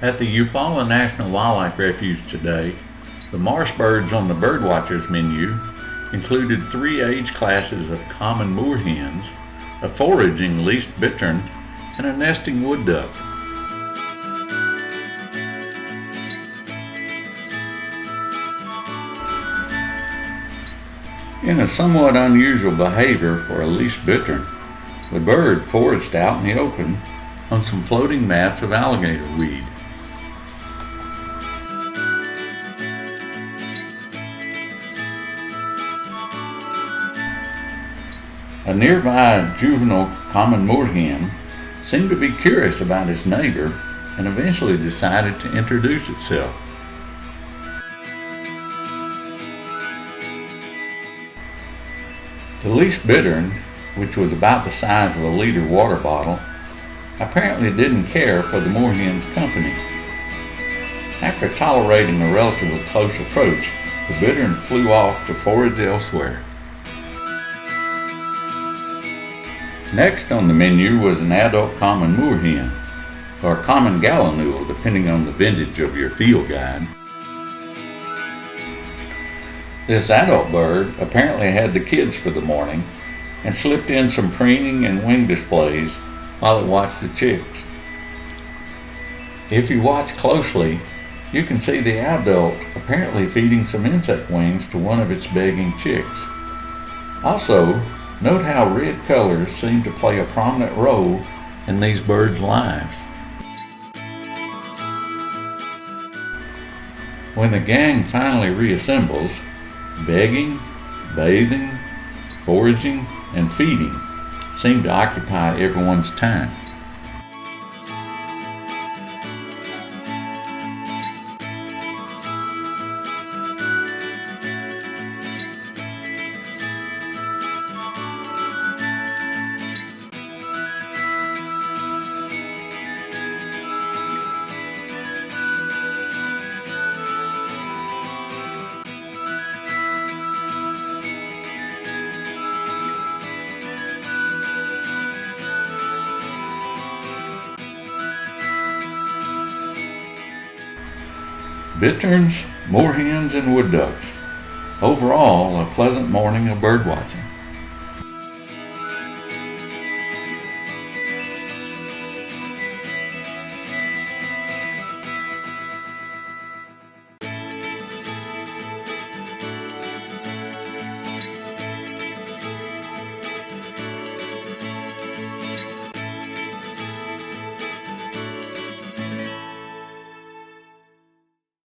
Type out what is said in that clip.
At the Eufaula National Wildlife Refuge today, the marsh birds on the birdwatchers menu included 3 age classes of common moorhens, a foraging least bittern, and a nesting wood duck. In a somewhat unusual behavior for a least bittern, the bird foraged out in the open on some floating mats of alligator weed. A nearby juvenile common moorhen seemed to be curious about his neighbor and eventually decided to introduce itself. The least bittern, which was about the size of a liter water bottle, apparently didn't care for the moorhen's company. After tolerating a relatively close approach, the bittern flew off to forage elsewhere. Next on the menu was an adult common moorhen, or common gallinule depending on the vintage of your field guide. This adult bird apparently had the kids for the morning and slipped in some preening and wing displays while it watched the chicks. If you watch closely, you can see the adult apparently feeding some insect wings to one of its begging chicks. Also, note how red colors seem to play a prominent role in these birds' lives. When the gang finally reassembles, begging, bathing, foraging, and feeding seem to occupy everyone's time. Bitterns, moorhens, and wood ducks. Overall, a pleasant morning of birdwatching.